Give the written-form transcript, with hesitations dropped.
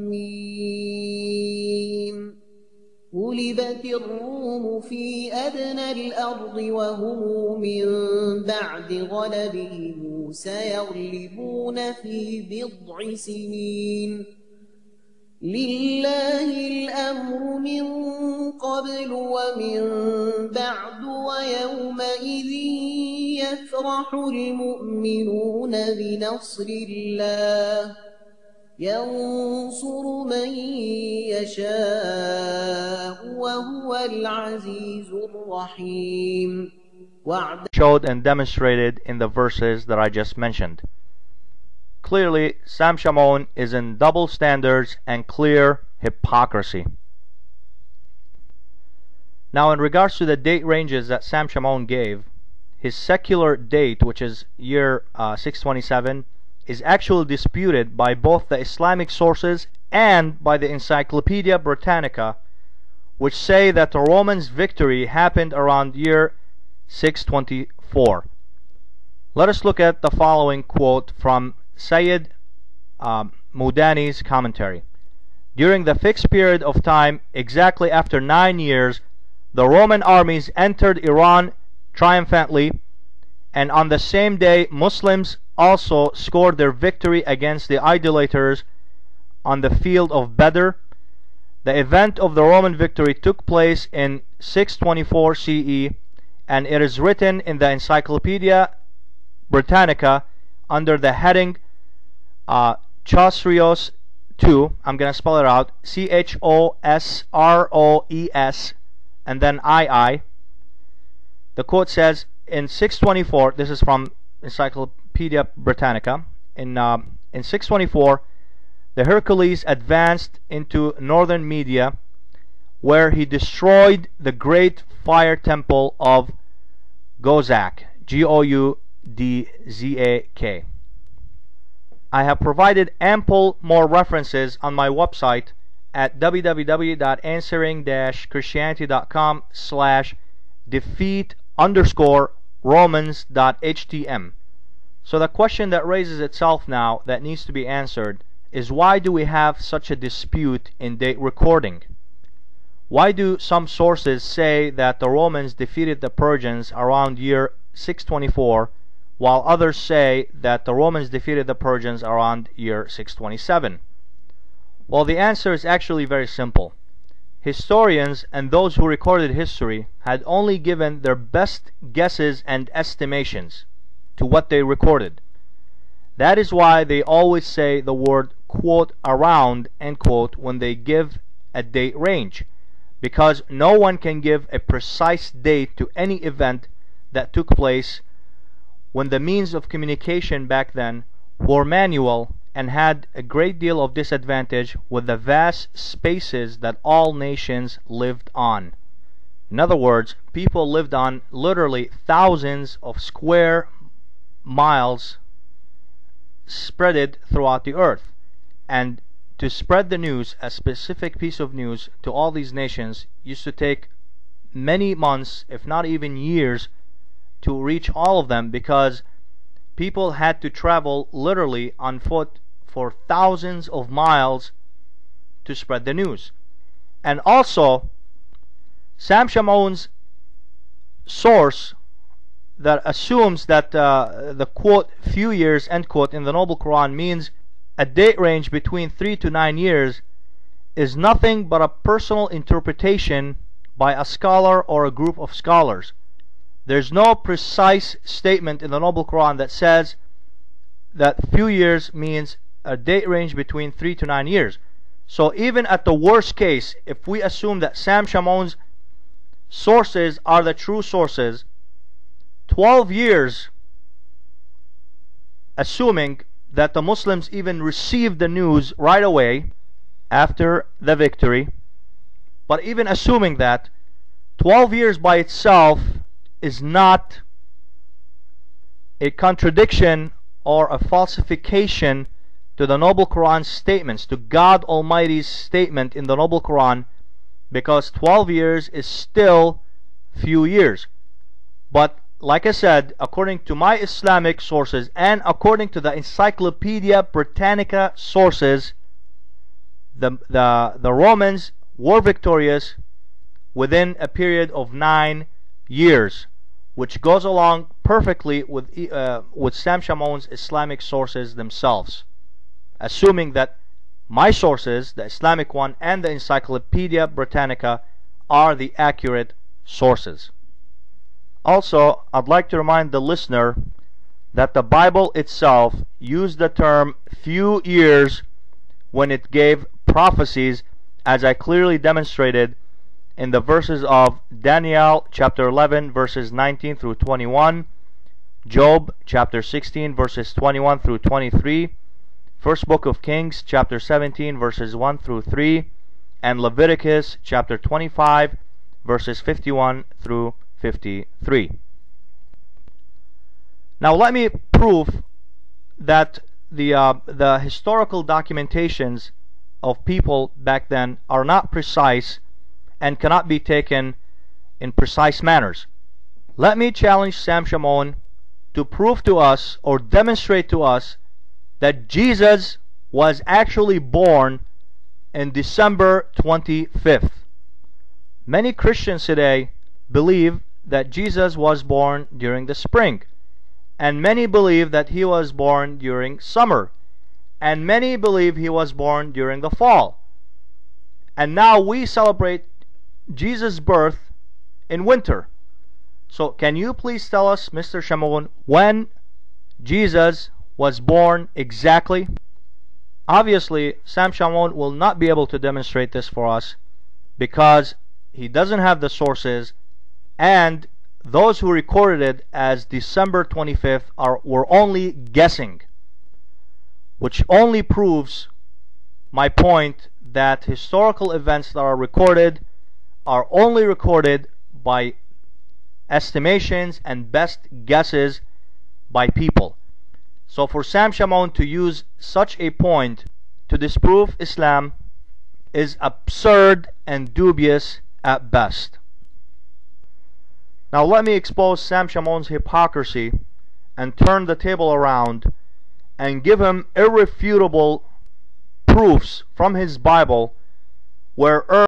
ميم غلبت الروم في أدنى الأرض وهم من بعد غلبهم سيغلبون في بضع سنين لله الأمر من قبل ومن بعد ويومئذ يفرح المؤمنون بنصر الله ينصر من يشاء وهو العزيز الرحيم. Showed and demonstrated in the verses that I just mentioned. Clearly, Sam Shamoun is in double standards and clear hypocrisy. Now, in regards to the date ranges that Sam Shamoun gave, his secular date, which is year 627, is actually disputed by both the Islamic sources and by the Encyclopedia Britannica, which say that the Romans' victory happened around year 624. Let us look at the following quote from Sayyid Mudani's commentary. During the fixed period of time, exactly after 9 years, the Roman armies entered Iran triumphantly, and on the same day Muslims also scored their victory against the idolaters on the field of Badr. The event of the Roman victory took place in 624 CE, and it is written in the Encyclopedia Britannica under the heading Chosroes II. I'm going to spell it out: Chosroes and then II. The quote says, in 624, this is from Encyclopedia Britannica, in 624, the Hercules advanced into northern Media, where he destroyed the great fire temple of Gozak, Goudzak. I have provided ample more references on my website at www.answering-christianity.com/defeat_romans.htm. So the question that raises itself now that needs to be answered is, why do we have such a dispute in date recording? Why do some sources say that the Romans defeated the Persians around year 624, while others say that the Romans defeated the Persians around year 627? Well, the answer is actually very simple. Historians and those who recorded history had only given their best guesses and estimations to what they recorded. That is why they always say the word quote around end quote when they give a date range, because no one can give a precise date to any event that took place when the means of communication back then were manual and had a great deal of disadvantage with the vast spaces that all nations lived on. In other words, people lived on literally thousands of square miles spreaded throughout the earth, and to spread the news, a specific piece of news, to all these nations used to take many months, if not even years, to reach all of them, because people had to travel literally on foot for thousands of miles to spread the news. And also, Sam Shamoun's source that assumes that the quote few years end quote in the Noble Quran means a date range between 3 to 9 years is nothing but a personal interpretation by a scholar or a group of scholars. There's no precise statement in the Noble Quran that says that few years means a date range between 3 to 9 years. So even at the worst case, if we assume that Sam Shamoun's sources are the true sources, 12 years, assuming that the Muslims even received the news right away after the victory, but even assuming that, 12 years by itself is not a contradiction or a falsification to the Noble Quran's statements, to God Almighty's statement in the Noble Quran, because 12 years is still few years. But like I said, according to my Islamic sources and according to the Encyclopedia Britannica sources, the Romans were victorious within a period of 9 years, which goes along perfectly with Sam Shamoun's Islamic sources themselves, assuming that my sources, the Islamic one and the Encyclopedia Britannica, are the accurate sources. Also, I'd like to remind the listener that the Bible itself used the term few years when it gave prophecies, as I clearly demonstrated in the verses of Daniel chapter 11 verses 19 through 21, Job chapter 16 verses 21 through 23, First Book of Kings chapter 17 verses 1 through 3, and Leviticus chapter 25 verses 51 through 53. Now let me prove that the historical documentations of people back then are not precise and cannot be taken in precise manners. Let me challenge Sam Shamoun to prove to us or demonstrate to us that Jesus was actually born in December 25th. Many Christians today believe that Jesus was born during the spring, and many believe that he was born during summer, and many believe he was born during the fall. And now we celebrate Jesus' birth in winter. So can you please tell us, Mr. Shamoun, when Jesus was born exactly? Obviously, Sam Shamoun will not be able to demonstrate this for us because he doesn't have the sources, and those who recorded it as December 25th were only guessing, which only proves my point that historical events that are recorded are only recorded by estimations and best guesses by people. So for Sam Shamoun to use such a point to disprove Islam is absurd and dubious at best. Now let me expose Sam Shamoun's hypocrisy and turn the table around and give him irrefutable proofs from his Bible where